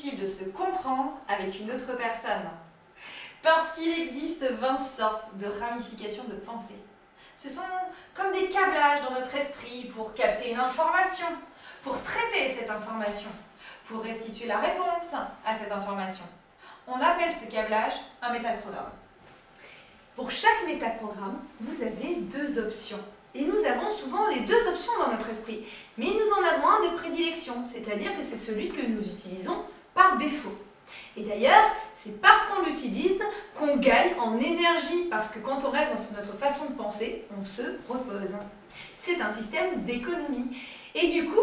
difficile de se comprendre avec une autre personne. Parce qu'il existe 20 sortes de ramifications de pensée. Ce sont comme des câblages dans notre esprit pour capter une information, pour traiter cette information, pour restituer la réponse à cette information. On appelle ce câblage un métaprogramme. Pour chaque métaprogramme, vous avez deux options. Et nous avons souvent les deux options dans notre esprit. Mais nous en avons un de prédilection, c'est-à-dire que c'est celui que nous utilisons par défaut. Et d'ailleurs, c'est parce qu'on l'utilise qu'on gagne en énergie, parce que quand on reste dans notre façon de penser, on se repose. C'est un système d'économie. Et du coup,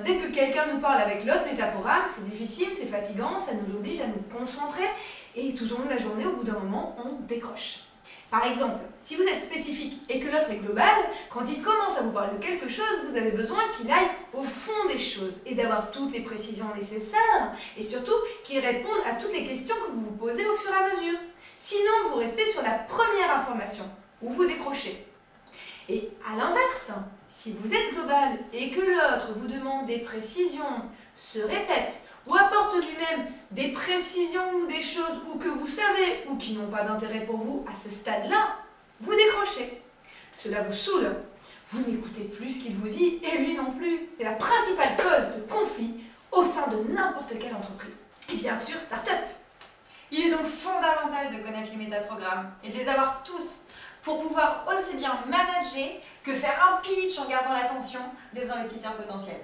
dès que quelqu'un nous parle avec l'autre métaprogramme, c'est difficile, c'est fatigant, ça nous oblige à nous concentrer, et tout au long de la journée, au bout d'un moment, on décroche. Par exemple, si vous êtes spécifique et que l'autre est global, quand il commence à vous parler de quelque chose, vous avez besoin qu'il aille au fond des choses et d'avoir toutes les précisions nécessaires et surtout qu'il réponde à toutes les questions que vous vous posez au fur et à mesure. Sinon, vous restez sur la première information ou vous décrochez. Et à l'inverse, si vous êtes global et que l'autre vous demande des précisions, se répète ou apporte lui-même des précisions ou des choses ou que vous savez ou qui n'ont pas d'intérêt pour vous à ce stade-là, vous décrochez. Cela vous saoule. Vous n'écoutez plus ce qu'il vous dit et lui non plus. C'est la principale cause de conflit au sein de n'importe quelle entreprise. Et bien sûr, start-up. Il est donc fondamental de connaître les métaprogrammes et de les avoir tous pour pouvoir aussi bien manager que faire un pitch en gardant l'attention des investisseurs potentiels.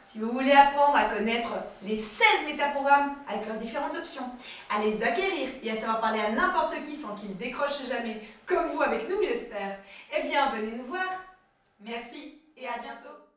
Si vous voulez apprendre à connaître les 16 métaprogrammes avec leurs différentes options, à les acquérir et à savoir parler à n'importe qui sans qu'il décroche jamais, comme vous avec nous j'espère, eh bien venez nous voir. Merci et à bientôt.